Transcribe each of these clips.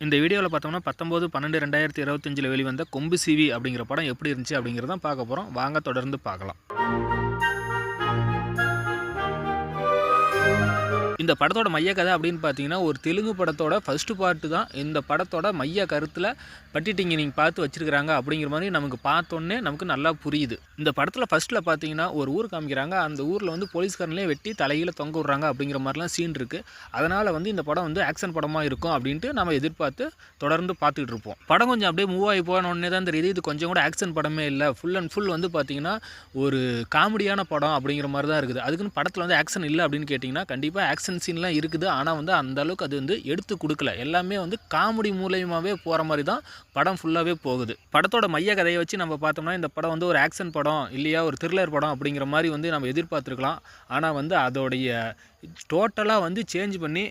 இந்த வீடியோவில் பார்த்தோம்னா 19/12/2025 வெளிவந்த கொம்பு சிவி அப்படிங்கிற படம் எப்படி இருந்துச்சு அப்படிங்கிறத பார்க்க போகிறோம். வாங்க தொடர்ந்து பார்க்கலாம். இந்த படத்தோட மைய கதை அப்படின்னு பார்த்தீங்கன்னா, ஒரு தெலுங்கு படத்தோட ஃபர்ஸ்ட் பார்ட்டு தான் இந்த படத்தோட மைய கருத்தில் பட்டிட்டிங்க நீங்கள் பார்த்து வச்சிருக்கிறாங்க அப்படிங்கிற மாதிரி நமக்கு பார்த்தோன்னே நமக்கு நல்லா புரியுது. இந்த படத்தில் ஃபர்ஸ்ட்டில் பார்த்தீங்கன்னா ஒரு ஊர் காமிக்கிறாங்க. அந்த ஊரில் வந்து போலீஸ்காரங்களே வெட்டி தலையில் தொங்க விட்றாங்க அப்படிங்கிற மாதிரிலாம் சீன் இருக்குது. அதனால் வந்து இந்த படம் வந்து ஆக்ஷன் படமாக இருக்கும் அப்படின்ட்டு நம்ம எதிர்பார்த்து தொடர்ந்து பார்த்துக்கிட்டு இருப்போம். படம் கொஞ்சம் அப்படியே மூவ் ஆகி போனோடனே தான் தெரியுது இது கொஞ்சம் கூட ஆக்ஷன் படமே இல்லை, ஃபுல் அண்ட் ஃபுல் வந்து பார்த்தீங்கன்னா ஒரு காமெடியான படம் அப்படிங்கிற மாதிரி தான் இருக்குது. அதுக்குன்னு படத்தில் வந்து ஆக்ஷன் இல்லை அப்படின்னு கேட்டிங்கன்னா கண்டிப்பாக ஆக்ஷன் சீன்லாம் இருக்குது. ஆனால் வந்து அந்த அளவுக்கு அது வந்து எடுத்து கொடுக்கல. எல்லாமே வந்து காமெடி மூலயமாவே போகிற மாதிரி தான் படம் ஃபுல்லாகவே போகுது. படத்தோட மைய கதையை வச்சு நம்ம பார்த்தோம்னா இந்த படம் வந்து ஒரு ஆக்ஷன் படம் இல்லையா ஒரு த்ரில்லர் படம் அப்படிங்கிற மாதிரி வந்து நம்ம எதிர்பார்த்துருக்கலாம். ஆனால் வந்து அதோடைய டோட்டலாக வந்து சேஞ்ச் பண்ணி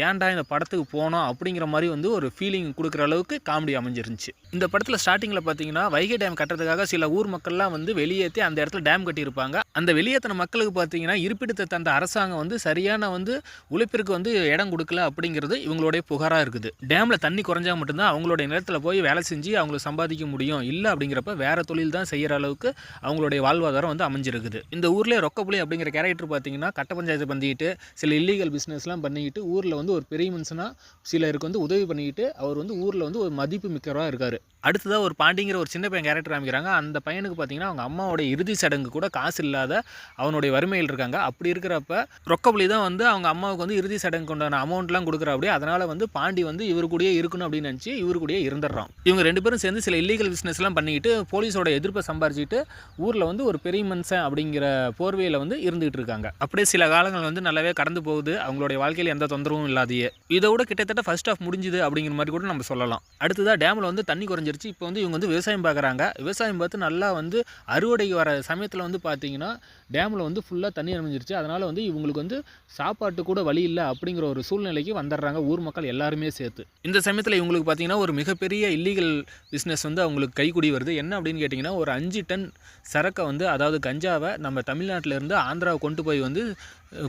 ஏன்டா இந்த படத்துக்கு போனோம் அப்படிங்கிற மாதிரி வந்து ஒரு ஃபீலிங் கொடுக்குற அளவுக்கு காமெடி அமைஞ்சிருந்துச்சு. இந்த படத்தில் ஸ்டார்டிங்கில் பார்த்தீங்கன்னா வைகை டேம் கட்டுறதுக்காக சில ஊர் மக்கள்லாம் வந்து வெளியேற்றி அந்த இடத்துல டேம் கட்டியிருப்பாங்க. அந்த வெளியேற்றின மக்களுக்கு பார்த்தீங்கன்னா இருப்பிடத்தை தந்த அரசாங்கம் வந்து சரியான வந்து உழைப்பிற்கு வந்து இடம் கொடுக்கல அப்படிங்கிறது இவங்களுடைய புகாராக இருக்குது. டேமில் தண்ணி குறைஞ்சா மட்டும்தான் அவங்களுடைய நிலத்தில் போய் வேலை செஞ்சு அவங்களுக்கு சம்பாதிக்க முடியும். இல்லை அப்படிங்கிறப்ப வேறு தொழில் தான் செய்கிற அளவுக்கு அவங்களுடைய வாழ்வாதாரம் வந்து அமைஞ்சிருக்குது. இந்த ஊரில் ரொக்கப்புலி அப்படிங்கிற கேரக்டர் பார்த்தீங்கன்னா கட்ட பஞ்சாயத்து பண்ணிக்கிட்டு சில இல்லீகல் பிஸ்னஸ்லாம் பண்ணிக்கிட்டு ஊரில் வந்து ஒரு பெரிய மனுஷனாக சிலருக்கு வந்து உதவி பண்ணிக்கிட்டு அவர் வந்து ஊரில் வந்து ஒரு மதிப்பு மிக்கவராக இருக்கார். அடுத்ததாக ஒரு பாண்டிங்கிற ஒரு சின்ன பையன் கேரக்டர் காமிக்கிறாங்க. அந்த பையனுக்கு பார்த்தீங்கன்னா அவங்க அம்மாவோட இறுதி சடங்கு கூட காசு இல்லாத அவனுடைய வறுமையில் இருக்காங்க. அப்படி இருக்கிறப்ப ரொக்கப்புலி தான் வந்து அவங்க அம்மாவுக்கு வந்து இறுதி சடங்கு உண்டான அமௌண்ட்லாம் கொடுக்குறா. அப்படியே அதனால் வந்து பாண்டி வந்து இவரு கூடயே இருக்கணும் அப்படின்னு நினச்சி இவரு கூடயே இருந்துடுறான். இவங்க ரெண்டு பேரும் சேர்ந்து சில இல்லீகல் பிஸ்னஸ்லாம் பண்ணிக்கிட்டு போலீஸோட எதிர்ப்பை சம்பாரிச்சிட்டு ஊரில் வந்து ஒரு பெரிய மனுஷன் அப்படிங்கிற போர்வையில் வந்து இருந்துகிட்டு இருக்காங்க. அப்படியே சில காலங்கள் வந்து நல்லாவே கடந்து போகுது. அவங்களுடைய வாழ்க்கையில் எந்த தொந்தரவும் இல்லாதையே. இதை விட கிட்டத்தட்ட ஃபர்ஸ்ட் ஆஃப் முடிஞ்சுது அப்படிங்கிற மாதிரி கூட நம்ம சொல்லலாம். அடுத்ததாக டேமில் வந்து தண்ணி குறைஞ்சிருச்சு. இப்போ வந்து இவங்க வந்து விவசாயம் பார்க்குறாங்க. விவசாயம் பார்த்து நல்லா வந்து அறுவடைக்கு வர சமயத்தில் வந்து பார்த்தீங்கன்னா டேமில் வந்து ஃபுல்லாக தண்ணி அமைஞ்சிருச்சு. அதனால் வந்து இவங்களுக்கு வந்து சாப்பாட்டு கூட வழி இல்லை அப்படிங்கிற ஒரு சூழ்நிலைக்கு வந்துடுறாங்க ஊர் மக்கள் எல்லாருமே சேர்த்து. இந்த சமயத்தில் இவங்களுக்கு பார்த்தீங்கன்னா ஒரு மிகப்பெரிய இல்லீகல் பிஸ்னஸ் வந்து அவங்களுக்கு கைக்கூடி வருது. என்ன அப்படின்னு கேட்டிங்கன்னா ஒரு 5 டன் சரக்கை வந்து அதாவது கஞ்சாவை நம்ம தமிழ்நாட்டிலேருந்து ஆந்திராவை கொண்டு போய் வந்து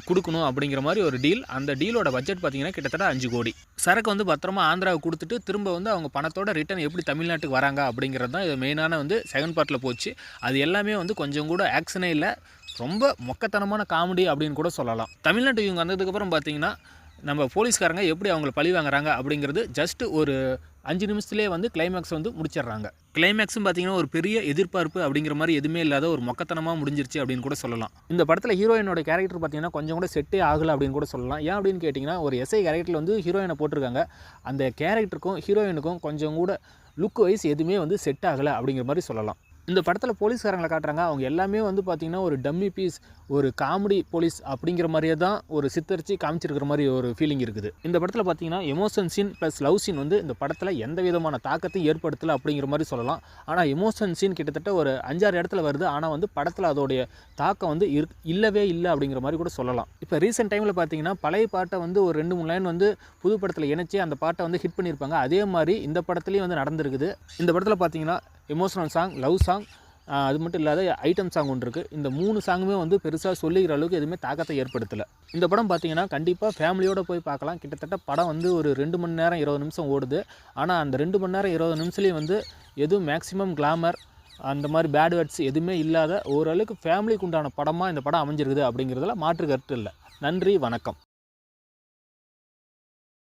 கொடுக்கணும் அப்படிங்கிற மாதிரி ஒரு டீல். அந்த டீலோட பட்ஜெட் பார்த்தீங்கன்னா கிட்டத்தட்ட 5 கோடி. சரக்கு வந்து பத்திரமா ஆந்திராவுக்கு கொடுத்துட்டு திரும்ப வந்து அவங்க பணத்தோட ரிட்டர்ன் எப்படி தமிழ்நாட்டுக்கு வராங்க அப்படிங்கிறது தான் இது மெயினான வந்து செகண்ட் பார்ட்டில் போச்சு. அது எல்லாமே வந்து கொஞ்சம் கூட ஆக்ஷனே இல்லை, ரொம்ப மொக்கத்தனமான காமெடி அப்படின்னு கூட சொல்லலாம். தமிழ்நாட்டுக்கு இவங்க வந்ததுக்கப்புறம் பார்த்தீங்கன்னா நம்ம போலீஸ்காரங்க எப்படி அவங்கள பழி வாங்குறாங்க அப்படிங்கிறது ஜஸ்ட் ஒரு 5 நிமிஷத்துலேயே வந்து கிளைமேக்ஸ் வந்து முடிச்சிடுறாங்க. கிளைமேக்ஸும் பார்த்தீங்கன்னா ஒரு பெரிய எதிர்பார்ப்பு அப்படிங்கிற மாதிரி எதுவுமே இல்லாத ஒரு மொக்கத்தனமாக முடிஞ்சிருச்சு அப்படின்னு கூட சொல்லலாம். இந்த படத்தில் ஹீரோயினோட கேரக்டர் பார்த்தீங்கன்னா கொஞ்சம் கூட செட்டே ஆகலை அப்படின்னு கூட சொல்லலாம். ஏன் அப்படின்னு கேட்டிங்கன்னா ஒரு எஸ்ஐ கேரக்டரில் வந்து ஹீரோயினை போட்டிருக்காங்க. அந்த கேரக்டருக்கும் ஹீரோயினுக்கும் கொஞ்சம் கூட லுக் வைஸ் எதுவுமே வந்து செட் ஆகலை அப்படிங்கிற மாதிரி சொல்லலாம். இந்த படத்தில் போலீஸ்காரங்களை காட்டுறாங்க. அவங்க எல்லாமே வந்து பார்த்திங்கன்னா ஒரு டம்மி பீஸ், ஒரு காமெடி போலீஸ் அப்படிங்கிற மாதிரியே தான் ஒரு சித்தரித்து காமிச்சிருக்கிற மாதிரி ஒரு ஃபீலிங் இருக்குது. இந்த படத்தில் பார்த்திங்கன்னா emotion scene plus love scene வந்து இந்த படத்தில் எந்த விதமான தாக்கத்தையும் ஏற்படுத்தலை அப்படிங்கிற மாதிரி சொல்லலாம். ஆனால் எமோஷன் சீன் கிட்டத்தட்ட ஒரு 5-6 இடத்துல வருது. ஆனால் வந்து படத்தில் அதோடைய தாக்கம் வந்து இல்லவே இல்லை அப்படிங்கிற மாதிரி கூட சொல்லலாம். இப்போ ரீசெண்ட் டைமில் பார்த்திங்கன்னா பழைய பாட்டை வந்து ஒரு 2-3 லைன் வந்து புது படத்தில் இணைச்சி அந்த பாட்டை வந்து ஹிட் பண்ணியிருப்பாங்க. அதே மாதிரி இந்த படத்துலேயும் வந்து நடந்திருக்குது. இந்த படத்தில் பார்த்திங்கன்னா எமோஷனல் சாங், லவ் சாங், அது மட்டும் இல்லாத ஐட்டம் சாங் ஒன்று இருக்குது. இந்த 3 சாங்குமே வந்து பெருசாக சொல்லிக்கிற அளவுக்கு எதுவுமே தாக்கத்தை ஏற்படுத்தலை. இந்த படம் பார்த்தீங்கன்னா கண்டிப்பாக ஃபேமிலியோடு போய் பார்க்கலாம். கிட்டத்தட்ட படம் வந்து ஒரு 2 மணி நேரம் 20 நிமிஷம் ஓடுது. ஆனால் அந்த 2 மணி நேரம் 20 நிமிஷத்துலேயும் வந்து எதுவும் மேக்ஸிமம் கிளாமர் அந்த மாதிரி பேட் வேர்ட்ஸ் எதுவுமே இல்லாத ஓரளவுக்கு ஃபேமிலிக்கு உண்டான படமாக இந்த படம் அமைஞ்சிருக்குது அப்படிங்கிறதுல மாற்று கருத்து இல்லை. நன்றி, வணக்கம்.